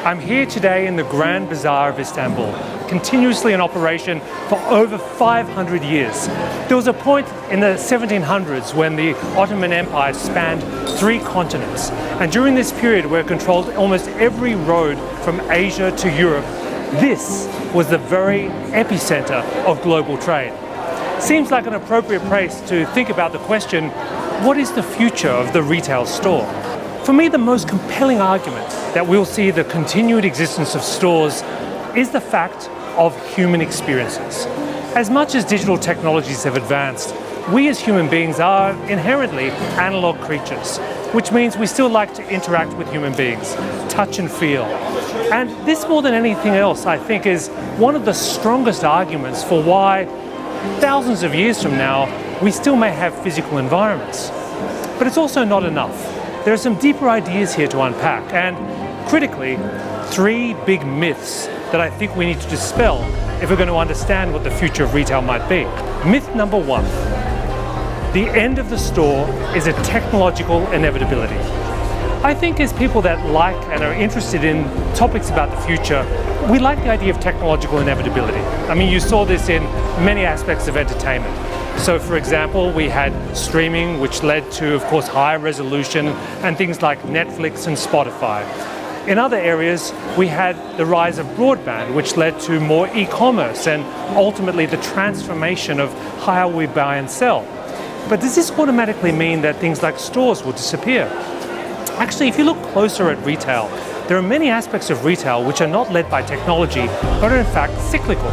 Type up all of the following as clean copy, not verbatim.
I'm here today in the Grand Bazaar of Istanbul, continuously in operation for over 500 years. There was a point in the 1700s when the Ottoman Empire spanned 3 continents. And during this period, where it controlled almost every road from Asia to Europe, this was the very epicenter of global trade. Seems like an appropriate place to think about the question, what is the future of the retail store? For me, the most compelling argument that we'll see the continued existence of stores is the fact of human experiences. As much as digital technologies have advanced, we as human beings are inherently analog creatures, which means we still like to interact with human beings, touch and feel. And this, more than anything else, I think is one of the strongest arguments for why thousands of years from now, we still may have physical environments. But it's also not enough. There are some deeper ideas here to unpack, and critically, 3 big myths that I think we need to dispel if we're going to understand what the future of retail might be. Myth number 1, the end of the store is a technological inevitability. I think as people that like and are interested in topics about the future, we like the idea of technological inevitability. I mean, you saw this in many aspects of entertainment. So for example, we had streaming, which led to, of course, higher resolution and things like Netflix and Spotify. In other areas, we had the rise of broadband, which led to more e-commerce and ultimately the transformation of how we buy and sell. But does this automatically mean that things like stores will disappear? Actually, if you look closer at retail, there are many aspects of retail which are not led by technology, but are in fact cyclical.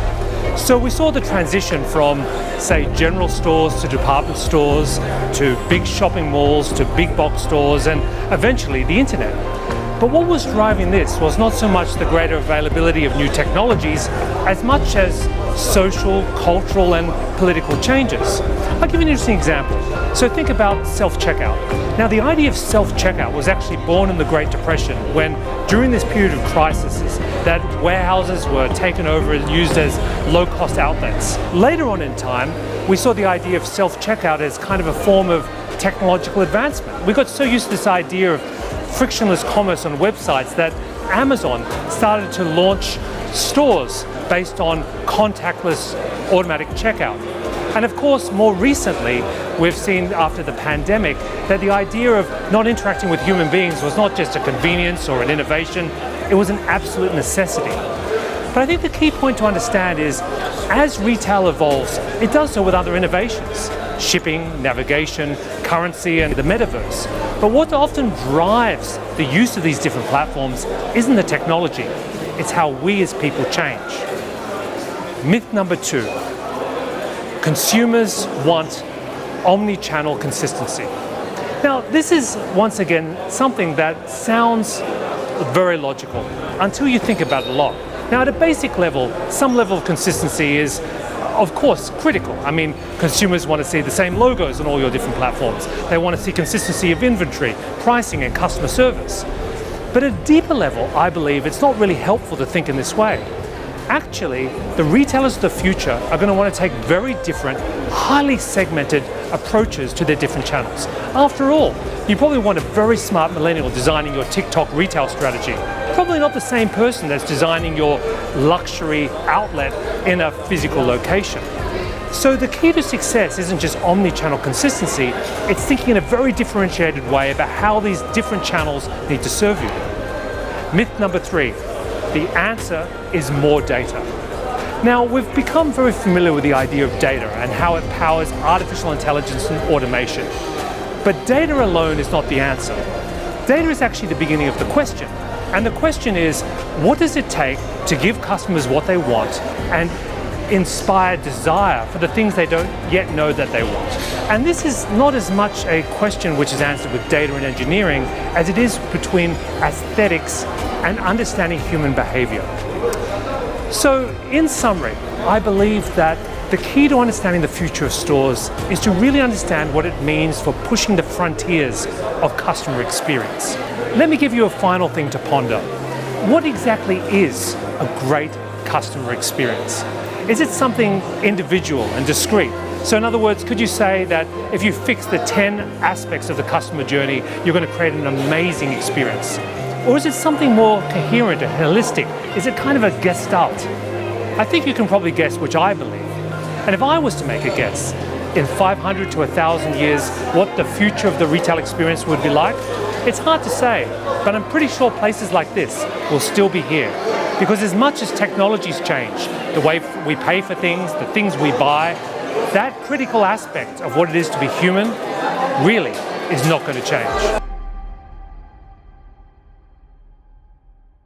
So we saw the transition from, say, general stores to department stores, to big shopping malls, to big box stores, and eventually the internet. But what was driving this was not so much the greater availability of new technologies, as much as social, cultural, and political changes. I'll give you an interesting example. So think about self-checkout. Now, the idea of self-checkout was actually born in the Great Depression, when during this period of crisis, that warehouses were taken over and used as low-cost outlets. Later on in time, we saw the idea of self-checkout as kind of a form of technological advancement. We got so used to this idea of frictionless commerce on websites that Amazon started to launch stores based on contactless automatic checkout. And of course, more recently, we've seen after the pandemic that the idea of not interacting with human beings was not just a convenience or an innovation, it was an absolute necessity. But I think the key point to understand is, as retail evolves, it does so with other innovations. Shipping, navigation, currency, and the metaverse. But what often drives the use of these different platforms isn't the technology, it's how we as people change. Myth number 2. Consumers want omni-channel consistency. Now, this is, once again, something that sounds very logical until you think about it a lot. Now, at a basic level, some level of consistency is, of course, critical. I mean, consumers want to see the same logos on all your different platforms. They want to see consistency of inventory, pricing, and customer service. But at a deeper level, I believe it's not really helpful to think in this way. Actually, the retailers of the future are going to want to take very different, highly segmented approaches to their different channels. After all, you probably want a very smart millennial designing your TikTok retail strategy. Probably not the same person that's designing your luxury outlet in a physical location. So the key to success isn't just omni-channel consistency, it's thinking in a very differentiated way about how these different channels need to serve you. Myth number 3, the answer is more data. Now, we've become very familiar with the idea of data and how it powers artificial intelligence and automation. But data alone is not the answer. Data is actually the beginning of the question. And the question is, what does it take to give customers what they want and inspire desire for the things they don't yet know that they want? And this is not as much a question which is answered with data and engineering as it is between aesthetics and understanding human behavior. So, in summary, I believe that the key to understanding the future of stores is to really understand what it means for pushing the frontiers of customer experience. Let me give you a final thing to ponder. What exactly is a great customer experience? Is it something individual and discrete? So in other words, could you say that if you fix the 10 aspects of the customer journey, you're going to create an amazing experience? Or is it something more coherent and holistic? Is it kind of a gestalt? I think you can probably guess which I believe. And if I was to make a guess, in 500 to 1,000 years, what the future of the retail experience would be like, it's hard to say, but I'm pretty sure places like this will still be here. Because as much as technologies change, the way we pay for things, the things we buy, that critical aspect of what it is to be human really is not going to change.